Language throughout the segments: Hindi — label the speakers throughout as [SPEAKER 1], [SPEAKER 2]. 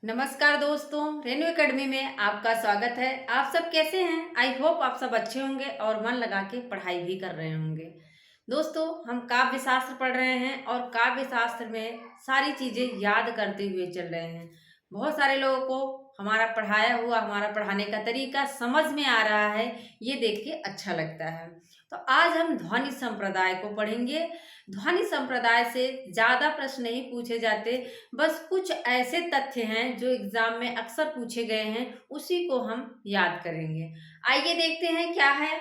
[SPEAKER 1] नमस्कार दोस्तों, रेनू एकेडमी में आपका स्वागत है। आप सब कैसे हैं? आई होप आप सब अच्छे होंगे और मन लगा के पढ़ाई भी कर रहे होंगे। दोस्तों, हम काव्य शास्त्र पढ़ रहे हैं और काव्य शास्त्र में सारी चीजें याद करते हुए चल रहे हैं। बहुत सारे लोगों को हमारा पढ़ाया हुआ, हमारा पढ़ाने का तरीका समझ में आ रहा है, ये देख के अच्छा लगता है। तो आज हम ध्वनि संप्रदाय को पढ़ेंगे। ध्वनि संप्रदाय से ज्यादा प्रश्न नहीं पूछे जाते, बस कुछ ऐसे तथ्य हैं जो एग्जाम में अक्सर पूछे गए हैं, उसी को हम याद करेंगे। आइए देखते हैं क्या है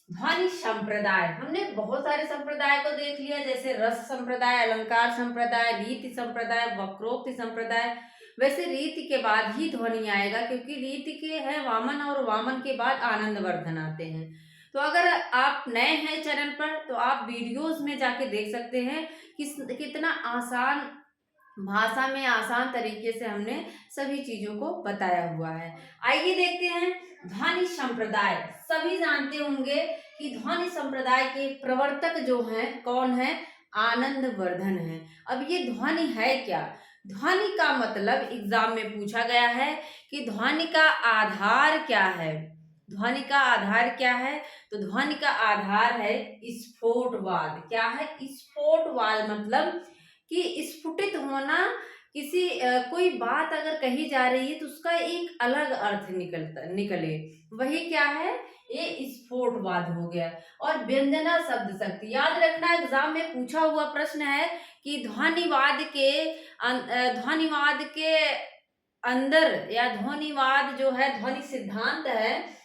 [SPEAKER 1] ध्वनि संप्रदाय। हमने बहुत सारे संप्रदाय को देख लिया, जैसे रस संप्रदाय, अलंकार संप्रदाय, रीति संप्रदाय, वक्रोक्ति संप्रदाय। वैसे रीति के बाद ही ध्वनि आएगा, क्योंकि रीति के है वामन और वामन के बाद आनंदवर्धन आते हैं। तो अगर आप नए हैं चैनल पर तो आप वीडियोस में जाके देख सकते हैं कितना आसान भाषा में आसान तरीके से हमने सभी चीजों को बताया हुआ है। आइए देखते हैं ध्वनि संप्रदाय। सभी जानते होंगे कि ध्वनि संप्रदाय के प्रवर्तक जो हैं कौन है? आनंदवर्धन है। अब ये ध्वनि है क्या? ध्वनि का मतलब एग्जाम में पूछा गया है कि ध्वनि का आधार क्या है। ध्वनि का आधार क्या है? तो ध्वनि का आधार है स्फोटवाद। क्या है स्फोटवाद? मतलब कि स्फुटित होना। किसी कोई बात अगर कही जा रही है तो उसका एक अलग अर्थ निकले, वही क्या है? ये स्फोटवाद हो गया। और व्यंजना शब्द शक्ति याद रखना, एग्जाम में पूछा हुआ प्रश्न है कि ध्वनिवाद के अंदर या ध्वनिवाद जो है, ध्वनि सिद्धांत है,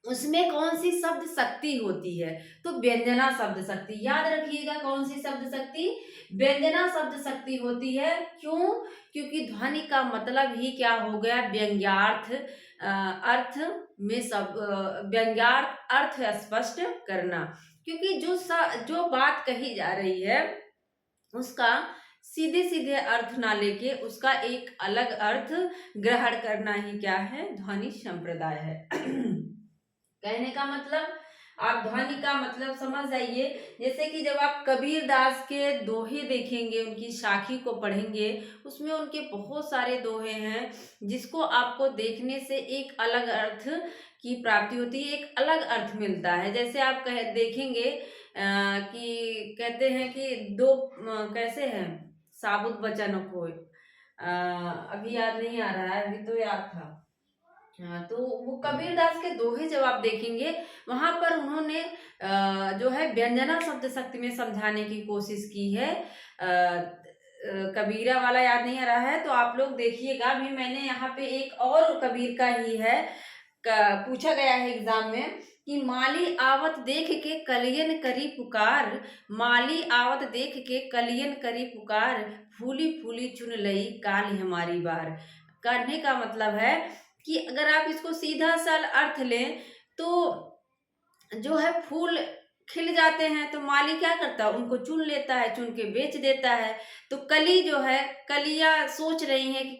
[SPEAKER 1] उसमें कौन सी शब्द शक्ति होती है? तो व्यंजना शब्द शक्ति। याद रखिएगा कौन सी शब्द शक्ति? व्यंजना शब्द शक्ति होती है। क्यों? क्योंकि ध्वनि का मतलब ही क्या हो गया? व्यंग्यार्थ। अर्थ में सब व्यंग्यार्थ अर्थ स्पष्ट करना। क्योंकि जो बात कही जा रही है उसका सीधे सीधे अर्थ ना लेके उसका एक अलग अर्थ ग्रहण करना ही क्या है? ध्वनि संप्रदाय है। कहने का मतलब आप ध्वनि का मतलब समझ जाइए। जैसे कि जब आप कबीर दास के दोहे देखेंगे, उनकी साखी को पढ़ेंगे, उसमें उनके बहुत सारे दोहे हैं जिसको आपको देखने से एक अलग अर्थ की प्राप्ति होती है, एक अलग अर्थ मिलता है। जैसे आप देखेंगे कि कहते हैं कि कैसे हैं साबुत बचन को, अभी याद नहीं आ रहा है, अभी तो याद था। हाँ, तो वो कबीरदास के दोहे जब आप देखेंगे, वहां पर उन्होंने जो है व्यंजना शब्द शक्ति में समझाने की कोशिश की है। कबीरा वाला याद नहीं आ रहा है तो आप लोग देखिएगा। अभी मैंने यहाँ पे एक और कबीर का ही है, पूछा गया है एग्जाम में कि माली आवत देख के कलियन करी पुकार। माली आवत देख के कलियन करी पुकार, फूली फूली चुन लई काली हमारी बार। करने का मतलब है कि अगर आप इसको सीधा सा अर्थ लें तो जो है फूल खिल जाते हैं तो माली क्या करता है? उनको चुन लेता है, चुन के बेच देता है। तो कली जो है, कलियां सोच रही हैं कि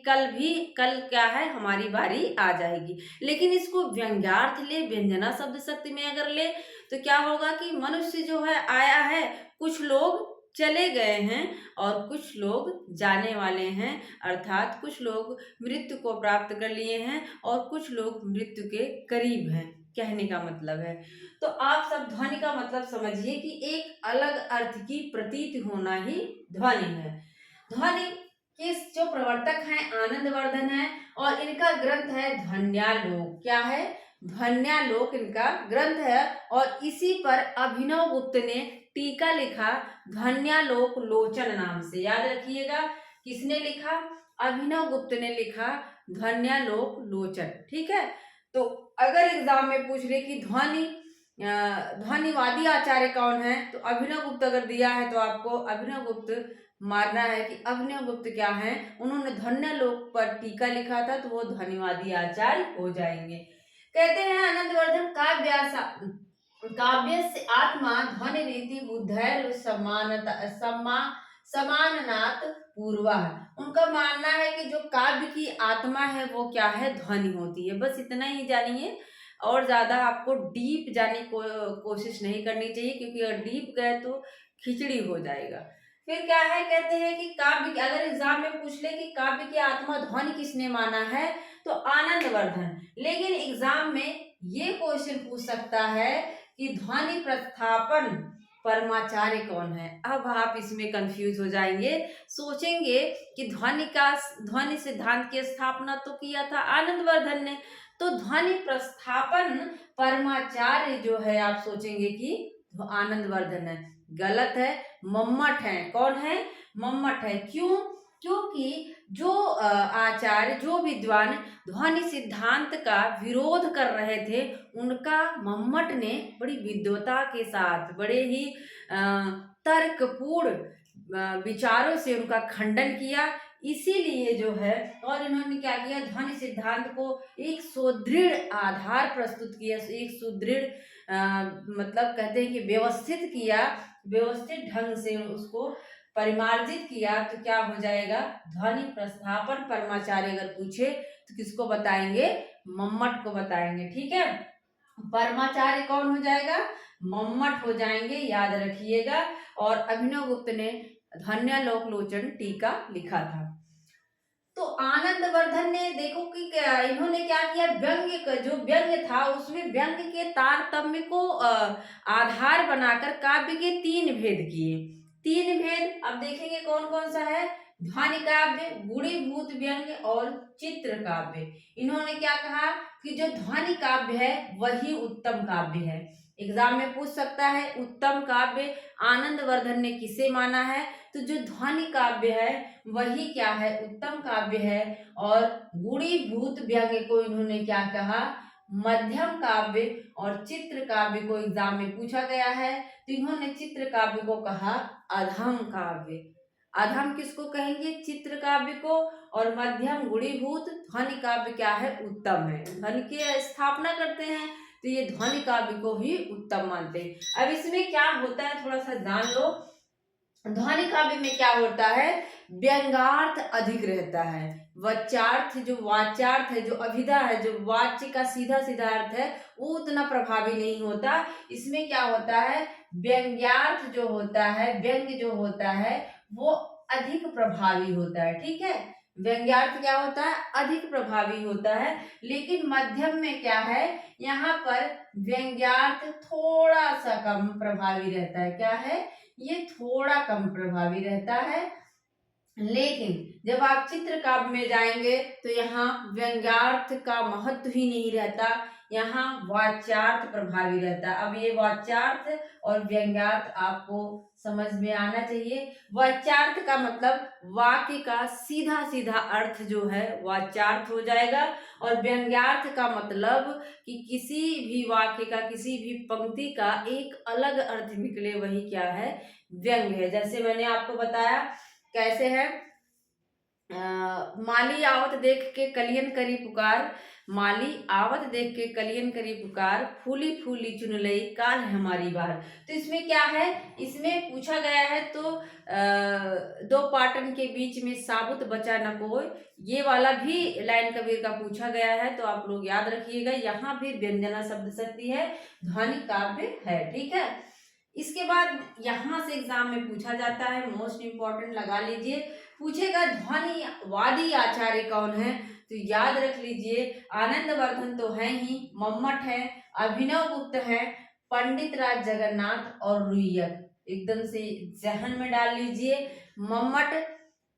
[SPEAKER 1] कल क्या है, हमारी बारी आ जाएगी। लेकिन इसको व्यंग्यार्थ ले, व्यंजना शब्द शक्ति में अगर ले तो क्या होगा कि मनुष्य जो है आया है, कुछ लोग चले गए हैं और कुछ लोग जाने वाले हैं। अर्थात कुछ लोग मृत्यु को प्राप्त कर लिए हैं और कुछ लोग मृत्यु के करीब हैं, कहने का मतलब है। तो आप सब ध्वनि का मतलब समझिए कि एक अलग अर्थ की प्रतीत होना ही ध्वनि है। ध्वनि के जो प्रवर्तक हैं आनंदवर्धन है और इनका ग्रंथ है ध्वन्यालोक। क्या है? ध्वन्यालोक इनका ग्रंथ है और इसी पर अभिनव गुप्त ने टीका लिखा ध्वन्यालोक लोचन नाम से। याद रखिएगा किसने लिखा? अभिनव गुप्त ने लिखा ध्वन्यालोक लोचन। ठीक है। तो अगर एग्जाम में पूछ ले कि ध्वनिवादी आचार्य कौन है, तो अभिनव गुप्त अगर दिया है तो आपको अभिनव गुप्त मानना है कि अभिनव गुप्त क्या है, उन्होंने ध्वन्यालोक पर टीका लिखा था, तो वो ध्वनिवादी आचार्य हो जाएंगे। कहते हैं आनंदवर्धन काव्य से आत्मा ध्वनि रीति बुद्धैर समाननात् पूर्वा। उनका मानना है कि जो काव्य की आत्मा है वो क्या है? ध्वनि होती है। बस इतना ही जानिए, और ज्यादा आपको डीप जाने को कोशिश नहीं करनी चाहिए, क्योंकि अगर डीप गए तो खिचड़ी हो जाएगा। फिर क्या है, कहते हैं कि काव्य, अगर एग्जाम में पूछ ले कि काव्य की आत्मा ध्वनि किसने माना है, तो आनंदवर्धन। लेकिन एग्जाम में ये क्वेश्चन पूछ सकता है कि ध्वनि प्रस्थापन परमाचार्य कौन है। अब आप इसमें कंफ्यूज हो जाएंगे, सोचेंगे कि ध्वनि सिद्धांत की स्थापना तो किया था आनंदवर्धन ने, तो ध्वनि प्रस्थापन परमाचार्य जो है आप सोचेंगे कि आनंदवर्धन है। गलत है, मम्मट है। कौन है? मम्मट है। क्यों? क्योंकि जो आचार्य, जो विद्वान ध्वनि सिद्धांत का विरोध कर रहे थे, उनका मम्मट ने बड़ी विद्वता के साथ, बड़े ही तर्कपूर्ण विचारों से उनका खंडन किया। इसीलिए जो है, और इन्होंने क्या किया, ध्वनि सिद्धांत को एक सुदृढ़ आधार प्रस्तुत किया, एक सुदृढ़ मतलब कहते हैं कि व्यवस्थित किया, व्यवस्थित ढंग से उसको परिमार्जित किया। तो क्या हो जाएगा, ध्वनि प्रस्थापन परमाचार्य अगर पूछे तो किसको बताएंगे? मम्मट को बताएंगे। ठीक है, परमाचार्य कौन हो जाएगा? मम्मट हो जाएंगे, याद रखिएगा। और अभिनव गुप्त ने ध्वन्यालोकलोचन टीका लिखा था। तो आनंदवर्धन ने, देखो कि इन्होंने क्या किया, व्यंग्य का जो व्यंग्य था उसमें व्यंग्य के तारतम्य को आधार बनाकर काव्य के 3 भेद किए। 3 भेद अब देखेंगे कौन कौन सा है। ध्वनि काव्य, गुणीभूत व्यंग्य और चित्र काव्य। इन्होंने क्या कहा कि जो ध्वनि काव्य है वही उत्तम काव्य है। एग्जाम में पूछ सकता है उत्तम काव्य आनंदवर्धन ने किसे माना है, तो जो ध्वनि काव्य है वही क्या है, उत्तम काव्य है। और गुणीभूत व्यंग्य को इन्होंने क्या कहा, मध्यम काव्य। और चित्र काव्य को एग्जाम में पूछा गया है, तो इन्होंने चित्र काव्य को कहा अधम काव्य। अधम किसको कहेंगे? चित्र काव्य को। और मध्यम गुणीभूत, ध्वनि काव्य क्या है, उत्तम है। ध्वनि की स्थापना करते हैं तो ये ध्वनि काव्य को ही उत्तम मानते हैं। अब इसमें क्या होता है थोड़ा सा जान लो। ध्वनि काव्य में क्या होता है, व्यंग्यार्थ अधिक रहता है। वाच्यार्थ, जो वाच्यार्थ है, जो अभिधा है, जो वाच्य का सीधा सीधा अर्थ है, वो उतना प्रभावी नहीं होता। इसमें क्या होता है, व्यंग्यार्थ जो होता है, व्यंग्य जो होता है वो अधिक प्रभावी होता है। ठीक है, व्यंग्यार्थ क्या होता है, अधिक प्रभावी होता है। लेकिन मध्यम में क्या है, यहाँ पर व्यंग्यार्थ थोड़ा सा कम प्रभावी रहता है। क्या है, ये थोड़ा कम प्रभावी रहता है। लेकिन जब आप चित्र काव्य में जाएंगे तो यहाँ व्यंग्यार्थ का महत्व ही नहीं रहता, यहाँ वाच्यार्थ प्रभावी रहता है। अब ये वाच्यार्थ और व्यंग्यार्थ आपको समझ में आना चाहिए। वाच्यार्थ का मतलब वाक्य का सीधा सीधा अर्थ जो है वाच्यार्थ हो जाएगा। और व्यंग्यार्थ का मतलब कि किसी भी वाक्य का, किसी भी पंक्ति का एक अलग अर्थ निकले, वही क्या है, व्यंग्य है। जैसे मैंने आपको बताया कैसे है, माली आवत देख के कलियन करी पुकार, माली आवत देख के कलियन करी पुकार, फूली फूली चुन लई काल है हमारी बार। तो इसमें क्या है, इसमें पूछा गया है तो दो पाटन के बीच में साबुत बचा न कोई, ये वाला भी लाइन कबीर का पूछा गया है, तो आप लोग याद रखिएगा। यहाँ भी व्यंजना शब्द शक्ति है, ध्वनि काव्य है। ठीक है, इसके बाद यहाँ से एग्जाम में पूछा जाता है, मोस्ट इंपॉर्टेंट लगा लीजिए, पूछेगा ध्वनि वादी आचार्य कौन है। तो याद रख लीजिए, आनंदवर्धन तो है ही, मम्मट है, अभिनव गुप्त है, पंडित राज जगन्नाथ और रुइयक। एकदम से जहन में डाल लीजिए। मम्मट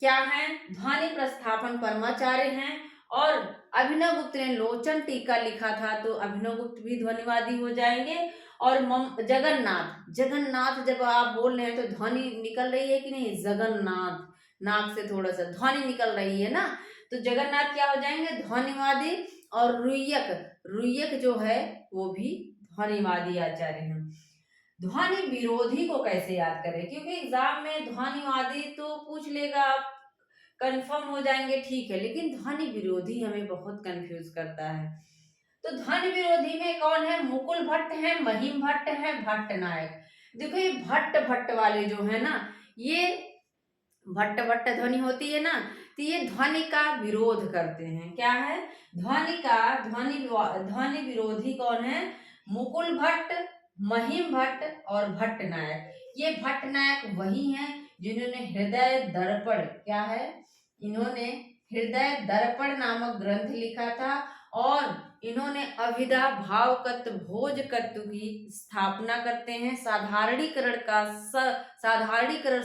[SPEAKER 1] क्या है, ध्वनि प्रस्थापन परमाचार्य हैं। और अभिनव गुप्त ने लोचन टीका लिखा था, तो अभिनव गुप्त भी ध्वनिवादी हो जाएंगे। और जगन्नाथ, जगन्नाथ जब आप बोल रहे हैं तो ध्वनि निकल रही है कि नहीं, जगन्नाथ, नाक से थोड़ा सा ध्वनि निकल रही है ना, तो जगन्नाथ क्या हो जाएंगे, ध्वनिवादी। और रुइयक, रुइयक जो है वो भी ध्वनिवादी आचार्य हैं। ध्वनि विरोधी को कैसे याद करें, क्योंकि एग्जाम में ध्वनिवादी तो पूछ लेगा, आप कंफर्म हो जाएंगे, ठीक है, लेकिन ध्वनि विरोधी हमें बहुत कंफ्यूज करता है। तो ध्वनि विरोधी में कौन है, मुकुल भट्ट है, महिम भट्ट है, भट्ट नायक। देखो ये भट्ट भट्ट वाले जो है ना, ये भट्ट भट्ट ध्वनि होती है ना, तो ये ध्वनि का विरोध करते हैं। क्या है, ध्वनि विरोधी कौन है, मुकुल भट्ट, महिम भट्ट और भट्ट नायक। ये भट्ट नायक वही हैं जिन्होंने हृदय दर्पण, क्या है, इन्होंने हृदय दर्पण नामक ग्रंथ लिखा था और इन्होंने अभिधा भावकत्व भोजकत्व की स्थापना करते हैं। साधारणीकरण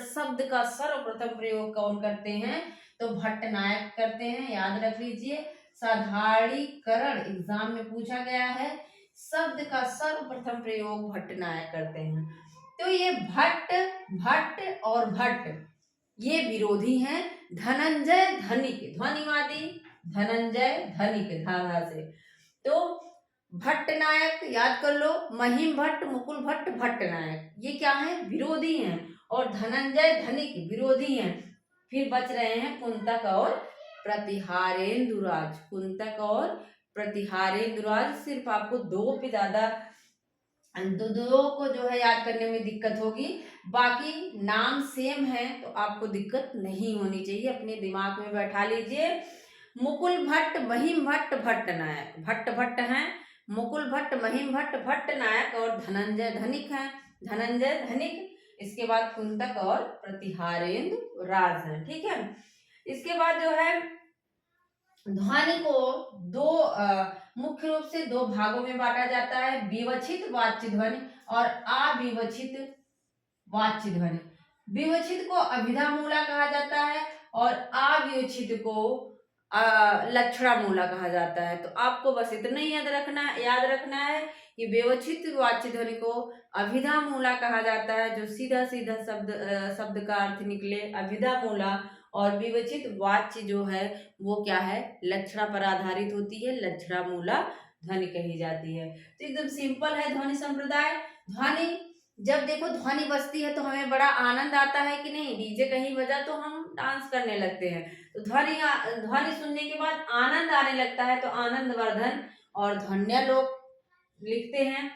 [SPEAKER 1] शब्द का सर्वप्रथम प्रयोग कौन करते हैं, तो भट्टनायक करते हैं, याद रख लीजिए। साधारणीकरण एग्जाम में पूछा गया है, शब्द का सर्वप्रथम प्रयोग भट्टनायक करते हैं। तो ये भट्ट, भट्ट और भट्ट ये विरोधी हैं धनंजय धनिक, ध्वनिवादी धनंजय धनिक, धाधा से। तो भट्टनायक याद कर लो, महिम भट्ट, मुकुल भट्ट, भट्टनायक ये क्या है, विरोधी हैं, और धनंजय धनिक विरोधी हैं। फिर बच रहे हैं कुंतक और प्रतिहारेंदुराज, कुंतक और प्रतिहारेंदुराज। सिर्फ आपको दो पे ज्यादा, दो को जो है याद करने में दिक्कत होगी, बाकी नाम सेम है तो आपको दिक्कत नहीं होनी चाहिए, अपने दिमाग में बैठा लीजिए। मुकुल भट्ट, महिम भट्ट, भट्टनायक, भट्ट भट्ट हैं, मुकुल भट्ट, महिम भट्ट, भट्टनायक और धनंजय धनिक हैं, धनंजय धनिक। इसके बाद कुंतक और प्रतिहारेंद्र राज हैं, ठीक है। इसके बाद जो है ध्वनि को दो मुख्य रूप से दो भागों में बांटा जाता है, विवक्षित वाच्य ध्वनि और अविवक्षित वाच्य ध्वनि। विवक्षित को अभिधा मूला कहा जाता है और अविवक्षित को लक्षणा मूला कहा जाता है। तो आपको बस इतना ही याद रखना है कि विवक्षित वाच्य ध्वनि को अभिधा मूला कहा जाता है, जो सीधा सीधा शब्द का अर्थ निकले, अभिधा मूला। और विवक्षित वाच्य जो है वो क्या है, लक्षणा पर आधारित होती है, लक्षणा मूला ध्वनि कही जाती है। तो एकदम सिंपल है ध्वनि संप्रदाय। ध्वनि जब देखो ध्वनि बजती है तो हमें बड़ा आनंद आता है कि नहीं, डीजे कहीं बजा तो हम डांस करने लगते हैं। तो ध्वनि सुनने के बाद आनंद आने लगता है, तो आनंद वर्धन और ध्वन्यालोक लिखते हैं।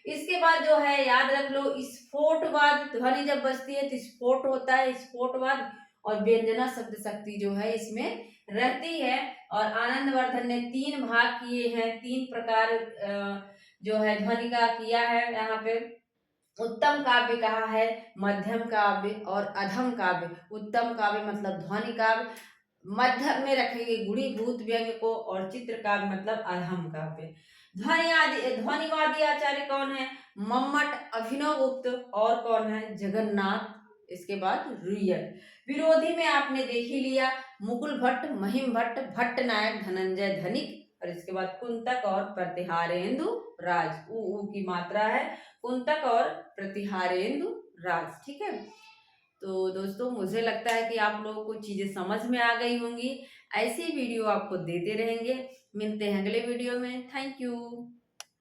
[SPEAKER 1] इसके बाद जो है याद रख लो, स्फोटवाद, ध्वनि जब बजती है तो स्फोट होता है, स्फोटवाद। और व्यंजना शब्द शक्ति जो है इसमें रहती है। और आनंद वर्धन ने 3 भाग किए हैं, 3 प्रकार जो है ध्वनि का किया है यहाँ पे। उत्तम काव्य कहा है, मध्यम काव्य और अधम काव्य। उत्तम काव्य मतलब ध्वनि काव्य, मध्यम में रखेंगे गुणीभूत व्यंग्य को, और चित्र काव्य मतलब अधम काव्य। ध्वनिवादी आचार्य कौन है, मम्मट, अभिनव गुप्त और कौन है, जगन्नाथ। इसके बाद रुइयट। विरोधी में आपने देख ही लिया, मुकुल भट्ट, महिम भट्ट, भट्टनायक, धनंजय धनिक। और इसके बाद कुंतक और प्रतिहारेंदु राज, ऊ की मात्रा है, कुंतक और प्रतिहारेंदु राज, ठीक है। तो दोस्तों मुझे लगता है कि आप लोगों को चीजें समझ में आ गई होंगी। ऐसी वीडियो आपको देते रहेंगे, मिलते हैं अगले वीडियो में। Thank you.